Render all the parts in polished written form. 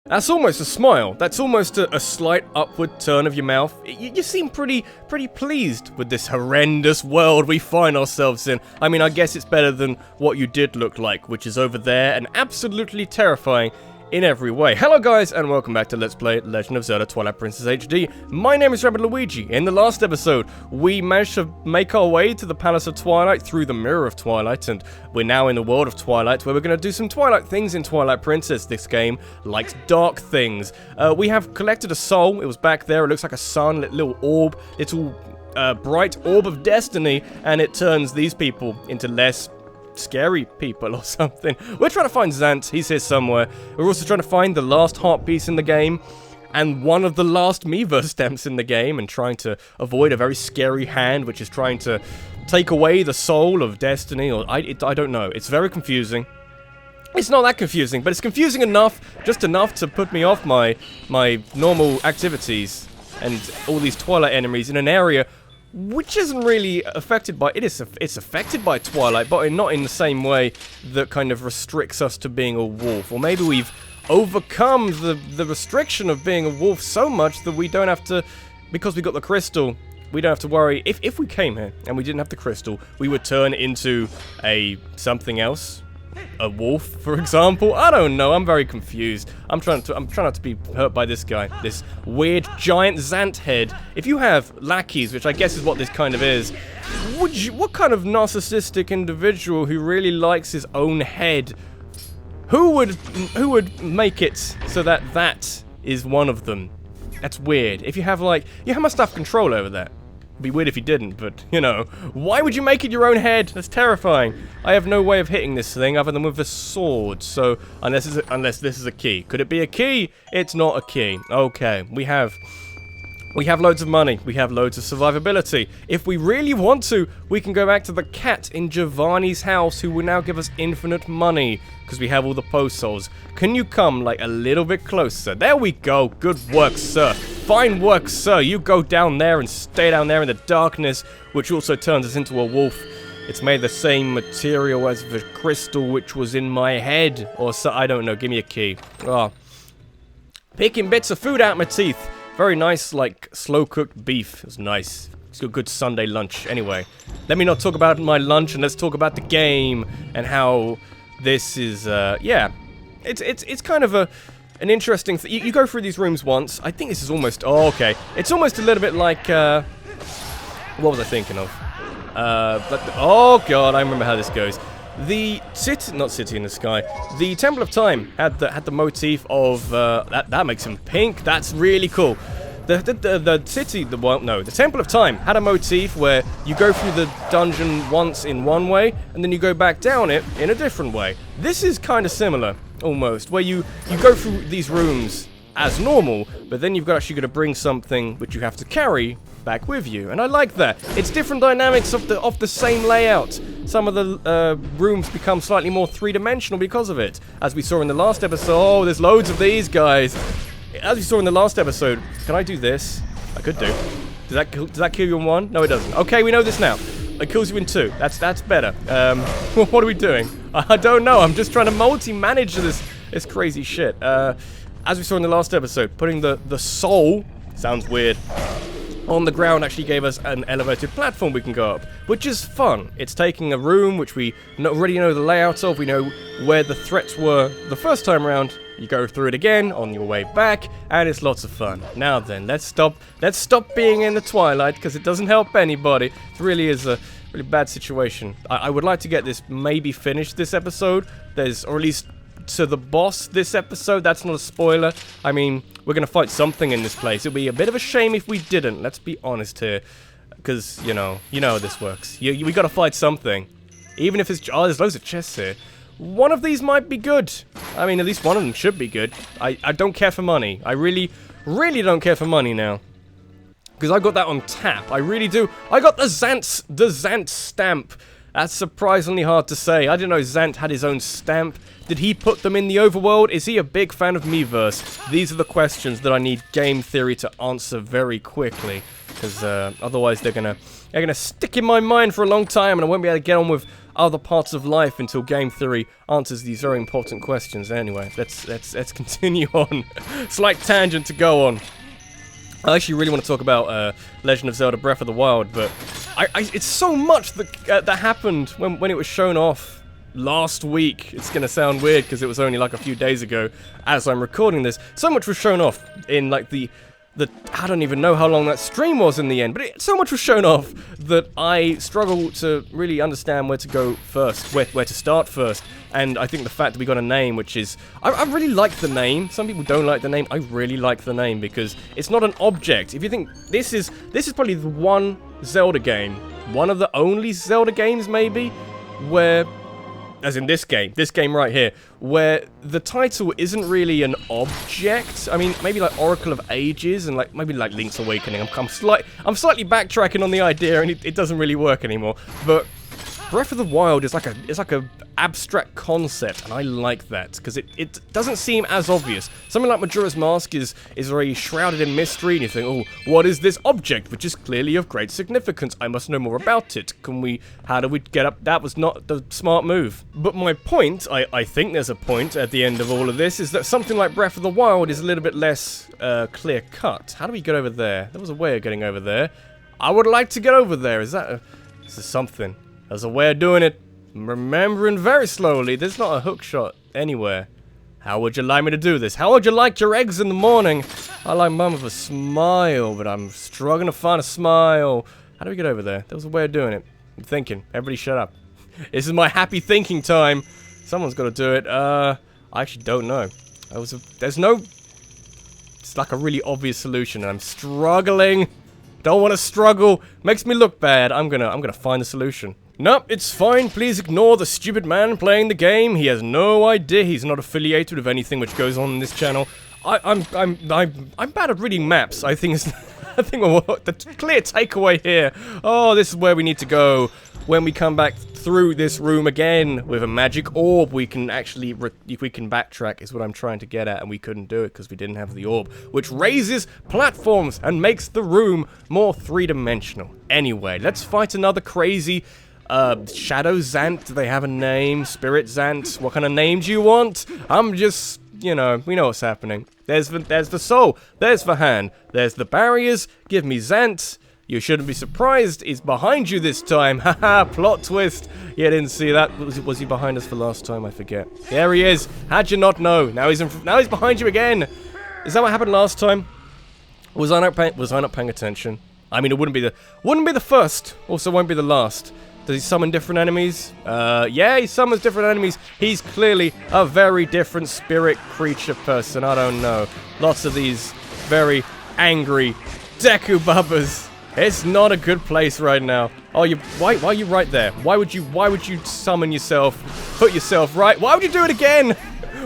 That's almost a smile. That's almost a slight upward turn of your mouth. You seem pretty pleased with this horrendous world we find ourselves in. I mean, I guess it's better than what you did look like, which is over there and absolutely terrifying in every way. Hello guys, and welcome back to Let's Play Legend of Zelda Twilight Princess HD. My name is Rabbidluigi. In the last episode, we managed to make our way to the Palace of Twilight through the Mirror of Twilight, and we're now in the world of Twilight, where we're going to do some Twilight things in Twilight Princess. This game likes dark things. We have collected a soul. It was back there. It looks like a sun, little orb, little bright orb of destiny, and it turns these people into less scary people or something. We're trying to find Zant. He's here somewhere. We're also trying to find the last heart piece in the game and one of the last Miiverse stamps in the game, and trying to avoid a very scary hand which is trying to take away the soul of destiny, or I don't know. It's very confusing. It's not that confusing, but it's confusing enough, just enough to put me off my normal activities and all these Twilight enemies in an area which isn't really affected by it's affected by Twilight, but not in the same way that kind of restricts us to being a wolf. Or maybe we've overcome the restriction of being a wolf so much that we don't have to, because we got the crystal, we don't have to worry. If we came here and we didn't have the crystal, we would turn into something else. A wolf, for example? I don't know. I'm very confused. I'm trying not to be hurt by this guy. This weird giant Zant head. If you have lackeys, which I guess is what this kind of is, what kind of narcissistic individual who really likes his own head? Who would make it so that is one of them? That's weird. If you have you must have control over that. It'd be weird if you didn't, but, you know, why would you make it your own head? That's terrifying. I have no way of hitting this thing other than with a sword, so, unless this is a key. Could it be a key? It's not a key. Okay, we have loads of money. We have loads of survivability. If we really want to, we can go back to the cat in Giovanni's house, who will now give us infinite money, because we have all the post souls. Can you come, a little bit closer? There we go. Good work, sir. Fine work, sir. You go down there and stay down there in the darkness, which also turns us into a wolf. It's made the same material as the crystal which was in my head, or so. I don't know. Give me a key. Oh. Picking bits of food out my teeth. Very nice, slow-cooked beef. It was nice. It's a good Sunday lunch. Anyway, let me not talk about my lunch, and let's talk about the game and how this is, yeah. It's kind of an interesting thing. You go through these rooms once. I think this is almost... Oh, okay. It's almost a little bit like, what was I thinking of? Oh, God, I remember how this goes. The not City in the Sky. The Temple of Time had the motif of that makes him pink. That's really cool. The Temple of Time had a motif where you go through the dungeon once in one way, and then you go back down it in a different way. This is kind of similar, almost, where you go through these rooms as normal, but then you've actually got to bring something which you have to carry back with you, and I like that. It's different dynamics of the same layout. Some of the rooms become slightly more three-dimensional because of it. As we saw in the last episode, oh, there's loads of these guys. As we saw in the last episode, can I do this? I could do. Does that kill you in one? No, it doesn't. Okay, we know this now. It kills you in two. That's better. What are we doing? I don't know. I'm just trying to multi-manage this crazy shit. As we saw in the last episode, putting the soul, sounds weird, on the ground actually gave us an elevated platform we can go up, which is fun. It's taking a room which we already know the layout of. We know where the threats were the first time around. You go through it again on your way back, and it's lots of fun. Now then, let's stop being in the Twilight, because it doesn't help anybody. It really is a really bad situation. I would like to get this maybe finished this episode. Or at least to the boss this episode. That's not a spoiler. I mean, we're gonna fight something in this place. It'd be a bit of a shame if we didn't. Let's be honest here, because you know how this works. We gotta fight something, even if it's there's loads of chests here. One of these might be good. I mean, at least one of them should be good. I don't care for money. I really don't care for money now, because I got that on tap. I really do. I got the Zant stamp. That's surprisingly hard to say. I didn't know Zant had his own stamp. Did he put them in the overworld? Is he a big fan of Miiverse? These are the questions that I need game theory to answer very quickly, because otherwise they're gonna stick in my mind for a long time, and I won't be able to get on with other parts of life until Game Theory answers these very important questions. Anyway, let's continue on. Slight tangent to go on. I actually really want to talk about Legend of Zelda Breath of the Wild, but it's so much that happened when it was shown off last week. It's going to sound weird because it was only like a few days ago as I'm recording this. So much was shown off in like the I don't even know how long that stream was in the end, but so much was shown off that I struggle to really understand where to go first, where to start first. And I think the fact that we got a name, which is... I really like the name. Some people don't like the name. I really like the name because it's not an object. If you think... This is probably the one Zelda game, one of the only Zelda games maybe, where... As in this game right here, where the title isn't really an object. I mean, maybe like Oracle of Ages and like maybe like Link's Awakening. I'm slightly backtracking on the idea, and it doesn't really work anymore. But Breath of the Wild is like a abstract concept, and I like that because it doesn't seem as obvious. Something like Majora's Mask is very shrouded in mystery, and you think, oh, what is this object, which is clearly of great significance? I must know more about it. How do we get up? That was not the smart move. But my point, I think there's a point at the end of all of this, is that something like Breath of the Wild is a little bit less clear cut. How do we get over there? There was a way of getting over there. I would like to get over there. Is something? There's a way of doing it. I'm remembering very slowly. There's not a hook shot anywhere. How would you like me to do this? How would you like your eggs in the morning? I like mum with a smile, but I'm struggling to find a smile. How do we get over there? There was a way of doing it. I'm thinking. Everybody shut up. This is my happy thinking time. Someone's got to do it. I actually don't know. There's no... It's like a really obvious solution, and I'm struggling. Don't want to struggle. Makes me look bad. I'm gonna find the solution. Nope, it's fine. Please ignore the stupid man playing the game. He has no idea. He's not affiliated with anything which goes on in this channel. I'm bad at reading maps. I think the clear takeaway here. Oh, this is where we need to go. When we come back through this room again with a magic orb, we can actually we can backtrack. Is what I'm trying to get at, and we couldn't do it because we didn't have the orb, which raises platforms and makes the room more three-dimensional. Anyway, let's fight another crazy. Shadow Zant, do they have a name? Spirit Zant, what kind of name do you want? I'm just, you know, we know what's happening. There's the soul, there's the hand, there's the barriers, give me Zant. You shouldn't be surprised, he's behind you this time. Haha, plot twist. You didn't see that. Was he behind us for last time? I forget. There he is. How'd you not know? Now he's behind you again. Is that what happened last time? Was I not paying attention? I mean, it wouldn't be the first, also won't be the last. Does he summon different enemies? Yeah, he summons different enemies. He's clearly a very different spirit creature person. I don't know. Lots of these very angry Deku Bubbas. It's not a good place right now. Oh, why are you right there? Why would you summon yourself? Put yourself right? Why would you do it again?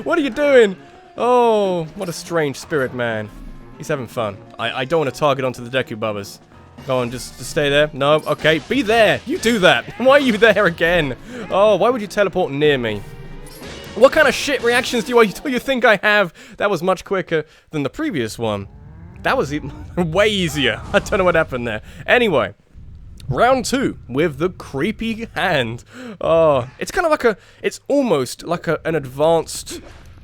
What are you doing? Oh, what a strange spirit, man. He's having fun. I don't want to target onto the Deku Bubbas. Go on, just stay there. No, okay, be there. You do that. Why are you there again? Oh, why would you teleport near me? What kind of shit reactions do you think I have? That was much quicker than the previous one. That was way easier. I don't know what happened there. Anyway, round 2 with the creepy hand. Oh, it's kind of it's almost like an advanced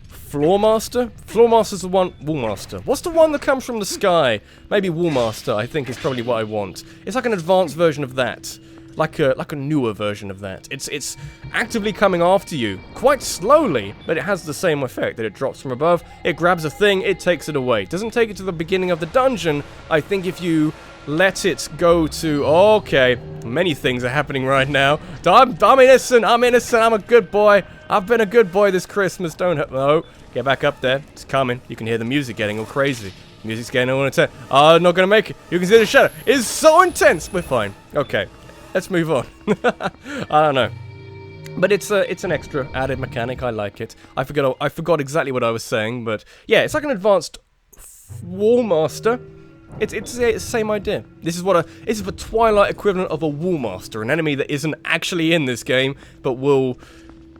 Floor Master? Floor Master's the one... Wool Master. What's the one that comes from the sky? Maybe Wool Master, I think, is probably what I want. It's like an advanced version of that. Like a newer version of that. It's actively coming after you, quite slowly, but it has the same effect, that it drops from above, it grabs a thing, it takes it away. It doesn't take it to the beginning of the dungeon. I think if you let it go to... Okay, many things are happening right now. I'm innocent, I'm a good boy. I've been a good boy this Christmas, don't hurt... No. Get back up there. It's coming. You can hear the music getting all crazy. Music's getting all intense. Oh, I'm not gonna make it. You can see the shadow. It's so intense. We're fine. Okay. Let's move on. I don't know. But it's an extra added mechanic. I like it. I forgot exactly what I was saying, but yeah, it's like an advanced Wall Master. It's the same idea. This is the Twilight equivalent of a Wall Master, an enemy that isn't actually in this game, but will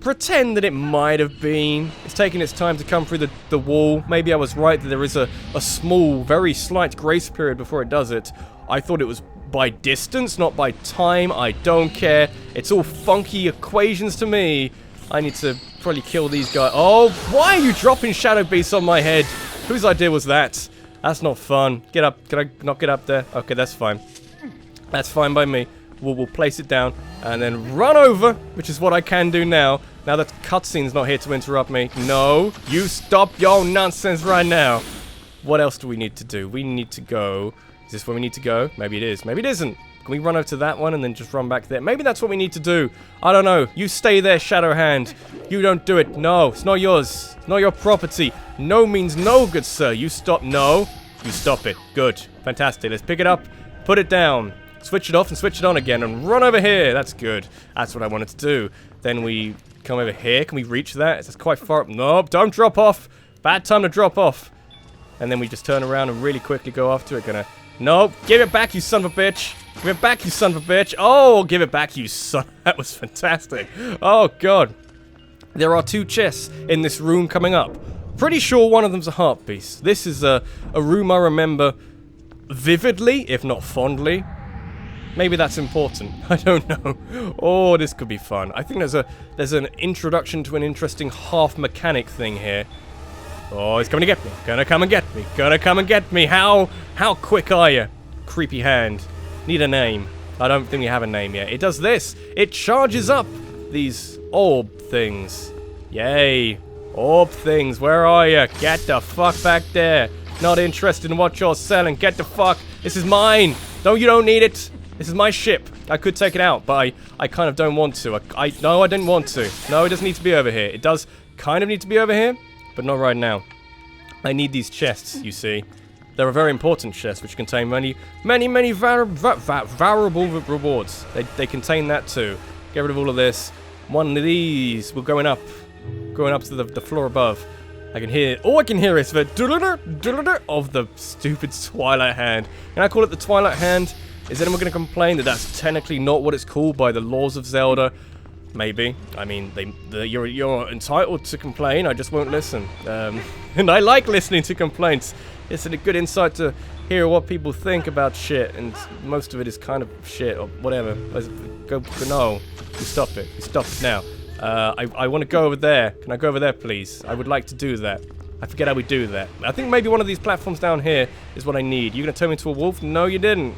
pretend that it might have been. It's taking its time to come through the wall. Maybe I was right that there is a small, very slight grace period before it does it. I thought it was by distance, not by time. I don't care. It's all funky equations to me. I need to probably kill these guys. Oh, why are you dropping shadow beasts on my head? Whose idea was that? That's not fun. Get up. Can I not get up there? Okay, that's fine. That's fine by me. We'll place it down and then run over, which is what I can do now. Now that cutscene's not here to interrupt me. No, you stop your nonsense right now. What else do we need to do? We need to go. Is this where we need to go? Maybe it is. Maybe it isn't. Can we run over to that one and then just run back there? Maybe that's what we need to do. I don't know. You stay there, Shadow Hand. You don't do it. No, it's not yours. It's not your property. No means no, good sir. You stop. No. You stop it. Good. Fantastic. Let's pick it up. Put it down. Switch it off and switch it on again and run over here. That's good. That's what I wanted to do. Then we come over here. Can we reach that? It's quite far up. Nope. Don't drop off. Bad time to drop off. And then we just turn around and really quickly go after it. Nope. Give it back, you son of a bitch. Give it back, you son of a bitch. Oh, give it back, you son. That was fantastic. Oh, God. There are 2 chests in this room coming up. Pretty sure one of them's a heart piece. This is a room I remember vividly, if not fondly. Maybe that's important. I don't know. Oh, this could be fun. I think there's an introduction to an interesting half mechanic thing here. Oh, he's coming to get me. Gonna come and get me. Gonna come and get me. How quick are you? Creepy hand. Need a name. I don't think we have a name yet. It does this. It charges up these orb things. Yay. Orb things. Where are you? Get the fuck back there. Not interested in what you're selling. Get the fuck. This is mine. You don't need it. This is my ship. I could take it out, but I kind of don't want to. No, I didn't want to. No, it doesn't need to be over here. It does kind of need to be over here, but not right now. I need these chests, you see. They're a very important chest, which contain many variable rewards. They contain that too. Get rid of all of this. One of these. We're going up to the floor above. I can hear. All I can hear is the of the stupid Twilight hand. Can I call it the Twilight hand? Is anyone going to complain that that's technically not what it's called by the laws of Zelda? Maybe. I mean, you're entitled to complain. I just won't listen. And I like listening to complaints. It's a good insight to hear what people think about shit, and most of it is kind of shit or whatever. No, you stop it. You stop it now. I want to go over there. Can I go over there, please? I would like to do that. I forget how we do that. I think maybe one of these platforms down here is what I need. You gonna turn me into a wolf? No, you didn't.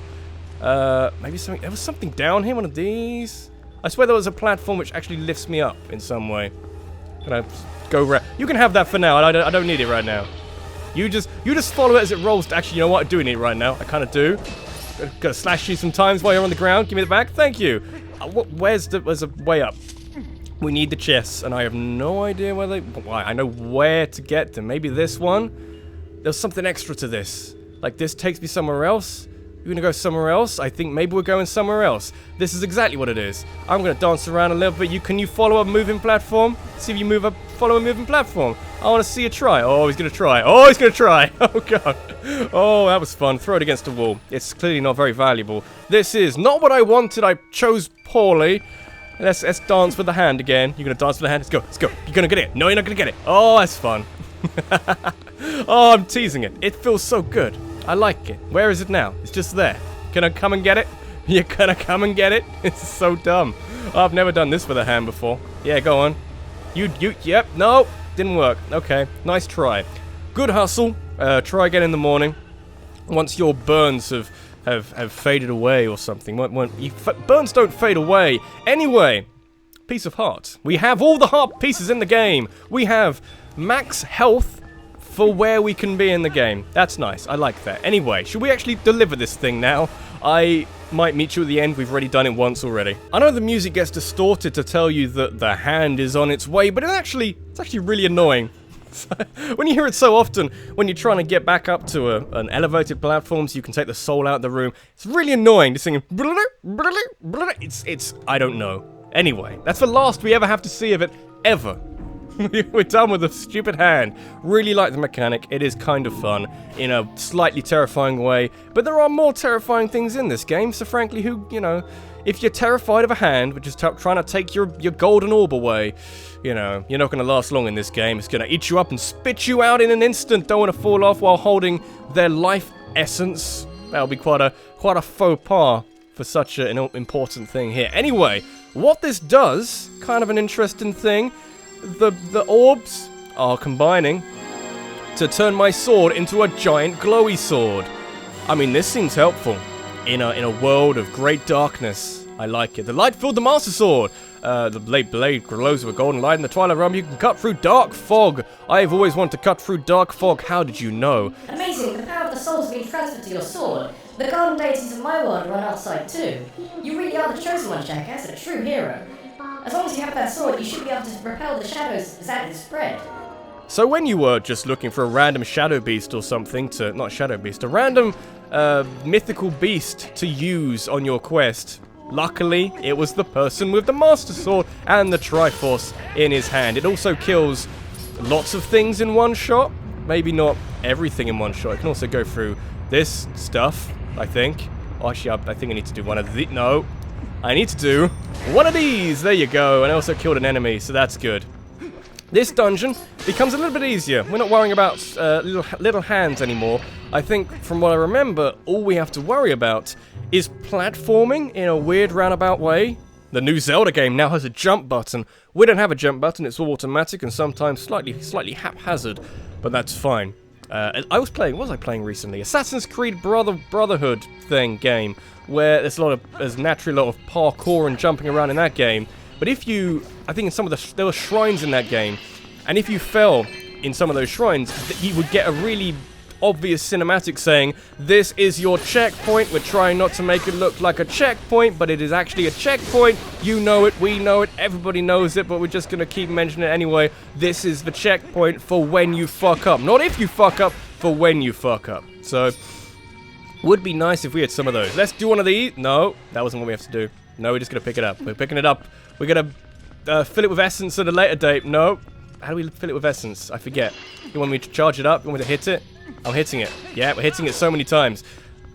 Maybe something. There was something down here. One of these. I swear there was a platform which actually lifts me up in some way. Can I go around? You can have that for now. I don't need it right now. You just follow it as it rolls. Actually, you know what? I do need it right now. I kind of do. Gotta slash you sometimes while you're on the ground. Give me it back. Thank you. There's a way up. We need the chests, and I have no idea where they. Why? I know where to get them. Maybe this one. There's something extra to this. Like this takes me somewhere else. You're gonna go somewhere else? I think maybe we're going somewhere else. This is exactly what it is. I'm gonna dance around a little bit. Can you follow a moving platform? See if you follow a moving platform. I wanna see you try. Oh, he's gonna try. Oh, he's gonna try. Oh, God. Oh, that was fun. Throw it against the wall. It's clearly not very valuable. This is not what I wanted. I chose poorly. Let's dance with the hand again. You're gonna dance with the hand? Let's go. Let's go. You're gonna get it. No, you're not gonna get it. Oh, that's fun. Oh, I'm teasing it. It feels so good. I like it. Where is it now? It's just there. Can I come and get it? You're gonna come and get it? It's so dumb. Oh, I've never done this with a hand before. Yeah, go on. Yep, no, didn't work. Okay, nice try. Good hustle. Try again in the morning. Once your burns have faded away or something. Burns don't fade away. Anyway, piece of heart. We have all the heart pieces in the game. We have max health for where we can be in the game. That's nice. I like that. Anyway, should we actually deliver this thing now? I might meet you at the end. We've already done it once already. I know the music gets distorted to tell you that the hand is on its way, but it's actually really annoying. When you hear it so often, when you're trying to get back up to an elevated platform so you can take the soul out of the room, it's really annoying. Just singing. It's I don't know. Anyway, that's the last we ever have to see of it, ever. We're done with the stupid hand. Really like the mechanic. It is kind of fun in a slightly terrifying way. But there are more terrifying things in this game. So frankly, if you're terrified of a hand, which is trying to take your golden orb away, you're not going to last long in this game. It's going to eat you up and spit you out in an instant. Don't want to fall off while holding their life essence. That would be quite a faux pas for such an important thing here. Anyway, what this does, kind of an interesting thing, the orbs are combining to turn my sword into a giant glowy sword. I mean, this seems helpful in a world of great darkness. I like it. The light filled the Master Sword. The blade glows with a golden light in the Twilight realm. You can cut through dark fog. I've always wanted to cut through dark fog. How did you know? Amazing. The power of the soul has been transferred to your sword. The golden deities of my world run outside too. You really are the chosen one, Jackass, a true hero. As long as you have that sword, you should be able to repel the shadows Zant has spread. So when you were just looking for a random shadow beast or something to... Not shadow beast, a random mythical beast to use on your quest... Luckily, it was the person with the Master Sword and the Triforce in his hand. It also kills lots of things in one shot. Maybe not everything in one shot. It can also go through this stuff, I think. Oh, actually, I think I need to do one of these. No. I need to do one of these. There you go. And I also killed an enemy, so that's good. This dungeon becomes a little bit easier. We're not worrying about little hands anymore. I think, from what I remember, all we have to worry about is platforming in a weird roundabout way. The new Zelda game now has a jump button. We don't have a jump button, it's all automatic and sometimes slightly haphazard, but that's fine. What was I playing recently? Assassin's Creed Brotherhood game, where there's naturally a lot of parkour and jumping around in that game. But I think in some of there were shrines in that game, and if you fell in some of those shrines, you would get a really obvious cinematic saying, "This is your checkpoint. We're trying not to make it look like a checkpoint, but it is actually a checkpoint. You know it, we know it, everybody knows it, but we're just gonna keep mentioning it anyway. This is the checkpoint for when you fuck up. Not if you fuck up, for when you fuck up." So, would be nice if we had some of those. Let's do one of these. No, that wasn't what we have to do. No, we're just gonna pick it up. We're picking it up. We're gonna fill it with essence at a later date. No. How do we fill it with essence? I forget. You want me to charge it up? You want me to hit it? I'm hitting it. Yeah, we're hitting it so many times.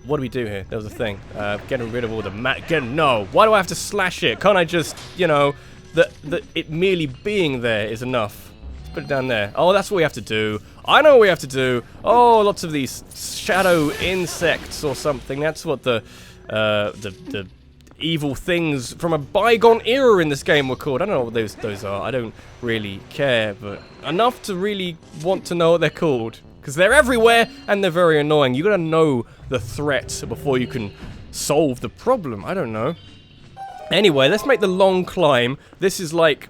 What do we do here? There was a thing. Getting rid of all the no. Why do I have to slash it? Can't I just, it merely being there is enough? Let's put it down there. Oh, that's what we have to do. I know what we have to do. Oh, lots of these shadow insects or something. That's what the evil things from a bygone era in this game were called. I don't know what those are. I don't really care, but enough to really want to know what they're called. Because they're everywhere, and they're very annoying. You gotta know the threat before you can solve the problem. I don't know. Anyway, let's make the long climb. This is like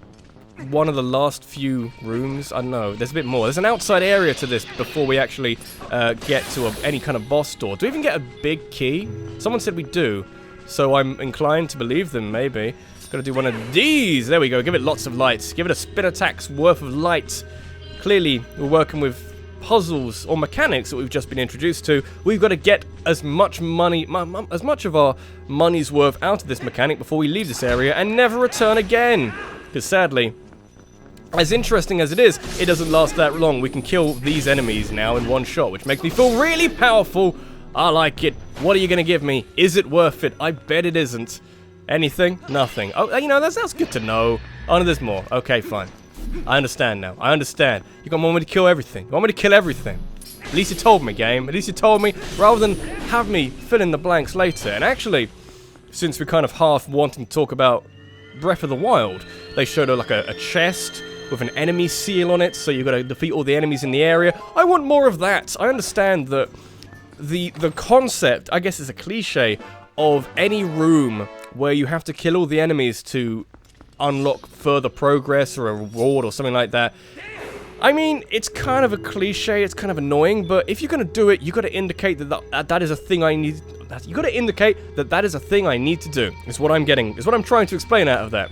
one of the last few rooms. I don't know. There's a bit more. There's an outside area to this before we actually get to any kind of boss door. Do we even get a big key? Someone said we do. So I'm inclined to believe them, maybe. Gotta do one of these. There we go. Give it lots of lights. Give it a spin attack's worth of light. Clearly, we're working with puzzles or mechanics that we've just been introduced to. We've got to get as much money, as much of our money's worth out of this mechanic before we leave this area and never return again. Because sadly, as interesting as it is, it doesn't last that long. We can kill these enemies now in one shot, which makes me feel really powerful. I like it. What are you going to give me? Is it worth it? I bet it isn't. Anything? Nothing. Oh, that's good to know. Oh, no, there's more. Okay, fine. I understand now. I understand. You want me to kill everything. You want me to kill everything. At least you told me, game. At least you told me, rather than have me fill in the blanks later. And actually, since we're kind of half wanting to talk about Breath of the Wild, they showed like a chest with an enemy seal on it, so you've got to defeat all the enemies in the area. I want more of that. I understand that the concept, I guess it's a cliche, of any room where you have to kill all the enemies to unlock further progress or a reward or something like that. I mean, it's kind of a cliche, it's kind of annoying, but if you're gonna do it, you gotta indicate that is a thing I need. You gotta indicate that is a thing I need to do. Is what I'm getting. Is what I'm trying to explain out of that.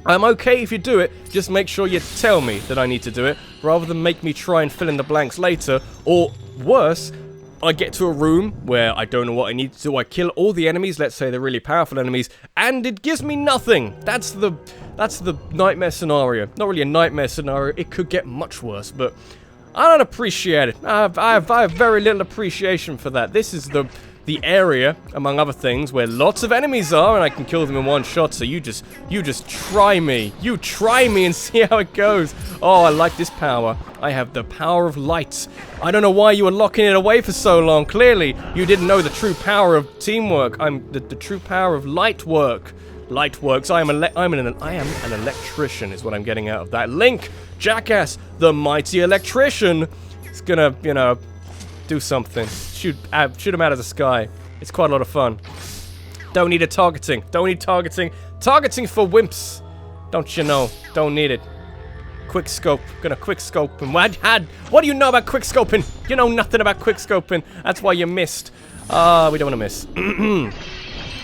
I'm okay if you do it, just make sure you tell me that I need to do it, rather than make me try and fill in the blanks later, or worse, I get to a room where I don't know what I need to do. I kill all the enemies, let's say they're really powerful enemies, and it gives me nothing. That's the nightmare scenario. Not really a nightmare scenario. It could get much worse, but I don't appreciate it. I have very little appreciation for that. This is the the area, among other things, where lots of enemies are, and I can kill them in one shot. So you just try me. You try me and see how it goes. Oh, I like this power. I have the power of light. I don't know why you were locking it away for so long. Clearly, you didn't know the true power of teamwork. I'm the true power of light work. Light works. I am an electrician, is what I'm getting out of that. Link, jackass, the mighty electrician. It's gonna, you know, do something. Shoot him out of the sky. It's quite a lot of fun. Don't need a targeting. Don't need targeting. Targeting for wimps. Don't you know? Don't need it. Quick scope. Gonna quick scope him. What do you know about quick scoping? You know nothing about quick scoping. That's why you missed. We don't want to miss.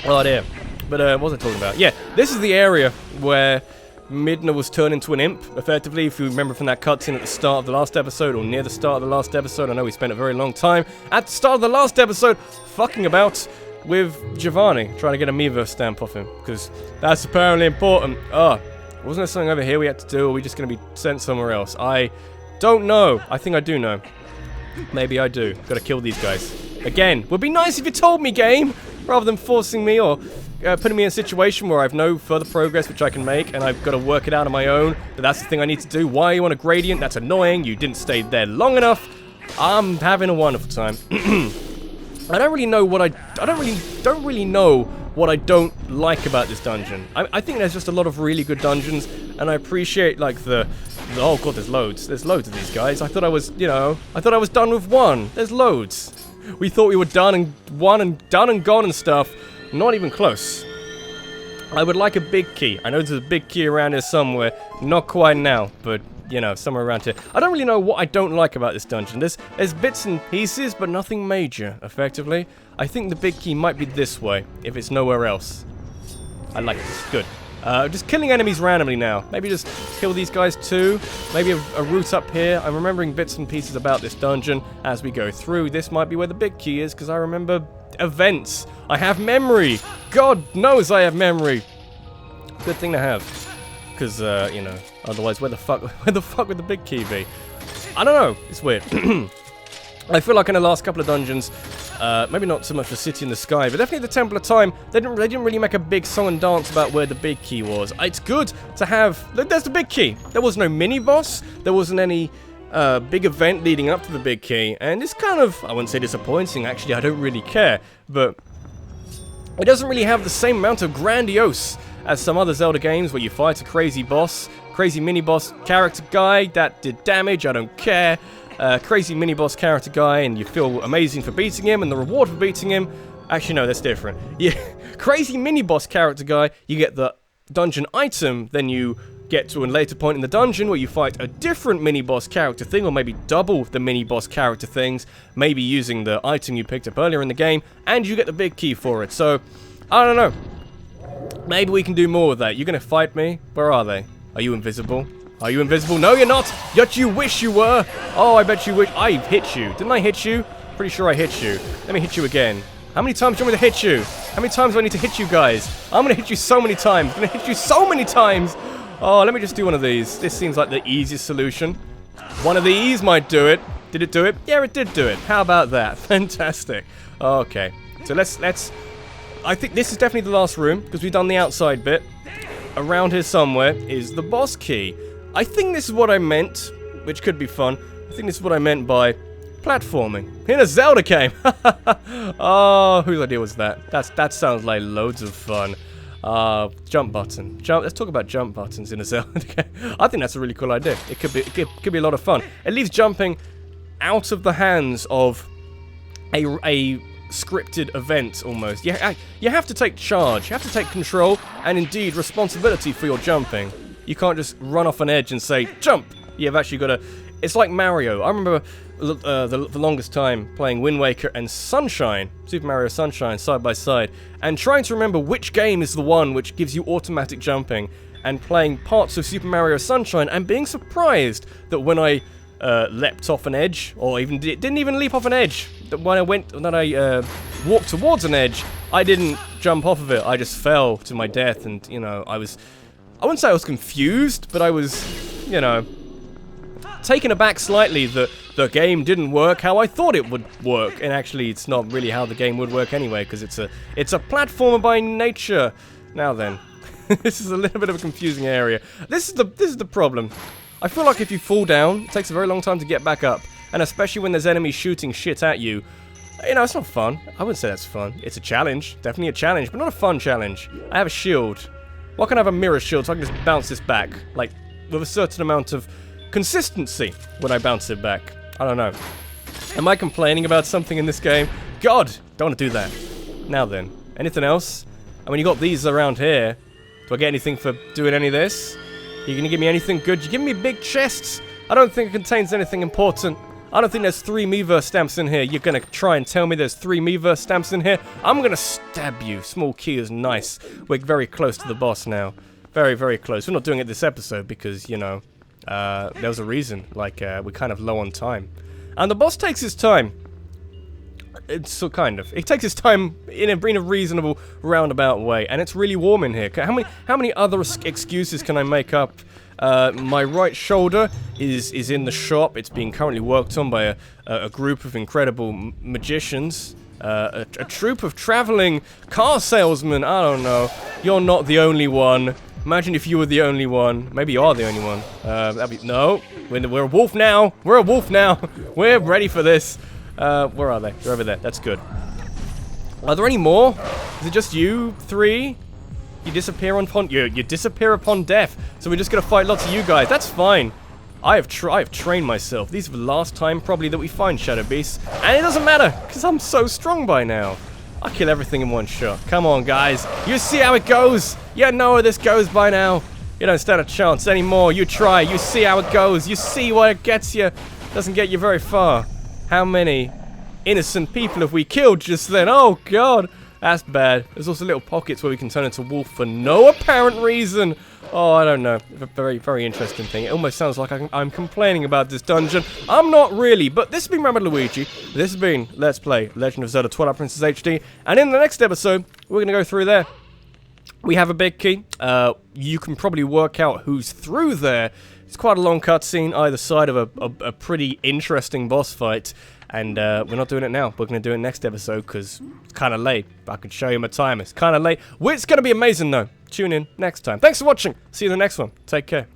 Oh dear. But what was I talking about? Yeah, this is the area where Midna was turned into an imp, effectively, if you remember from that cutscene at the start of the last episode, or near the start of the last episode. I know we spent a very long time at the start of the last episode fucking about with Giovanni, trying to get a Miiverse stamp off him, because that's apparently important. Wasn't there something over here we had to do, or are we just going to be sent somewhere else? I don't know. I think I do know. Maybe I do. Gotta kill these guys. Again, would be nice if you told me, game, rather than forcing me or putting me in a situation where I have no further progress which I can make, and I've got to work it out on my own. But that's the thing I need to do. Why are you on a gradient? That's annoying. You didn't stay there long enough. I'm having a wonderful time. I don't really know what I don't really know what I don't like about this dungeon. I think there's just a lot of really good dungeons, and I appreciate like the oh god, there's loads of these guys. I thought I was, you know, done with one. There's loads. We thought we were done and gone and stuff. Not even close. I would like a big key. I know there's a big key around here somewhere. Not quite now, but, you know, somewhere around here. I don't really know what I don't like about this dungeon. There's bits and pieces, but nothing major, effectively. I think the big key might be this way, if it's nowhere else. I like this. Good. Just killing enemies randomly now. Maybe just kill these guys too. Maybe a route up here. I'm remembering bits and pieces about this dungeon as we go through. This might be where the big key is, because I remember events. I have memory. God knows I have memory. Good thing to have. Because, you know, otherwise where the fuck would the big key be? I don't know. It's weird. I feel like in the last couple of dungeons, maybe not so much the City in the Sky, but definitely the Temple of Time, they didn't really make a big song and dance about where the big key was. It's good to have... There's the big key. There was no mini-boss. There wasn't any big event leading up to the big key. And it's kind of... I wouldn't say disappointing, actually. I don't really care. But it doesn't really have the same amount of grandiose as some other Zelda games where you fight a crazy boss, crazy mini-boss character guy that did damage. I don't care. Crazy mini-boss character guy, and you feel amazing for beating him, and the reward for beating him... Actually, no, that's different. Yeah, crazy mini-boss character guy, you get the dungeon item, then you get to a later point in the dungeon where you fight a different mini-boss character thing, or maybe double the mini-boss character things, maybe using the item you picked up earlier in the game, and you get the big key for it. So, I don't know. Maybe we can do more with that. You're gonna fight me? Where are they? Are you invisible? Are you invisible? No, you're not! Yet you wish you were! Oh, I bet you wish... I hit you. Didn't I hit you? Pretty sure I hit you. Let me hit you again. How many times do you want me to hit you? How many times do I need to hit you guys? I'm gonna hit you so many times. I'm gonna hit you so many times! Oh, let me just do one of these. This seems like the easiest solution. One of these might do it. Did it do it? Yeah, it did do it. How about that? Fantastic. Okay. So let's... I think this is definitely the last room, because we've done the outside bit. Around here somewhere is the boss key. I think this is what I meant, which could be fun. I think this is what I meant by platforming in a Zelda game. Oh, whose idea was that? That sounds like loads of fun. Jump button. Let's talk about jump buttons in a Zelda game. I think that's a really cool idea. It could be a lot of fun. It leaves jumping out of the hands of a scripted event almost. You have to take charge. You have to take control and indeed responsibility for your jumping. You can't just run off an edge and say, jump! You've actually got to... It's like Mario. I remember the longest time playing Wind Waker and Sunshine, Super Mario Sunshine, side by side, and trying to remember which game is the one which gives you automatic jumping, and playing parts of Super Mario Sunshine and being surprised that when I leapt off an edge, or even didn't even leap off an edge, that when I walked towards an edge, I didn't jump off of it. I just fell to my death, and, you know, I wouldn't say I was confused, but I was, you know, taken aback slightly that the game didn't work how I thought it would work. And actually, it's not really how the game would work anyway, because it's a platformer by nature. Now then, this is a little bit of a confusing area. This is the problem. I feel like if you fall down, it takes a very long time to get back up. And especially when there's enemies shooting shit at you. You know, it's not fun. I wouldn't say that's fun. It's a challenge. Definitely a challenge, but not a fun challenge. I have a shield. Why can't I have a mirror shield so I can just bounce this back? Like, with a certain amount of consistency when I bounce it back. I don't know. Am I complaining about something in this game? God! Don't want to do that. Now then. Anything else? I mean, you got these around here. Do I get anything for doing any of this? You gonna give me anything good? You give me big chests? I don't think it contains anything important. I don't think there's 3 Miiverse stamps in here. You're gonna try and tell me there's 3 Miiverse stamps in here? I'm gonna stab you. Small key is nice. We're very close to the boss now. Very, very close. We're not doing it this episode because, you know, there was a reason. Like, we're kind of low on time. And the boss takes his time. It's so kind of. It takes its time in a reasonable, roundabout way. And it's really warm in here. How many other excuses can I make up? My right shoulder is in the shop. It's being currently worked on by a group of incredible magicians. A troupe of traveling car salesmen. I don't know. You're not the only one. Imagine if you were the only one. Maybe you are the only one. No. We're a wolf now. We're a wolf now. We're ready for this. Where are they? They're over there. That's good. Are there any more? Is it just you 3? You disappear upon you disappear upon death. So we're just gonna fight lots of you guys. That's fine. I have trained myself. These are the last time probably that we find shadow beasts, and it doesn't matter because I'm so strong by now. I kill everything in one shot. Come on, guys. You see how it goes. You know how this goes by now. You don't stand a chance anymore. You try. You see how it goes. You see what it gets you. Doesn't get you very far. How many innocent people have we killed just then? Oh God. That's bad. There's also little pockets where we can turn into a wolf for no apparent reason. Oh, I don't know. A very, very interesting thing. It almost sounds like I'm complaining about this dungeon. I'm not really, but this has been Rabbidluigi. This has been Let's Play Legend of Zelda Twilight Princess HD. And in the next episode, we're going to go through there. We have a big key. You can probably work out who's through there. It's quite a long cutscene either side of a pretty interesting boss fight. And we're not doing it now. We're going to do it next episode because it's kind of late. I can show you my time. It's kind of late. It's going to be amazing though. Tune in next time. Thanks for watching. See you in the next one. Take care.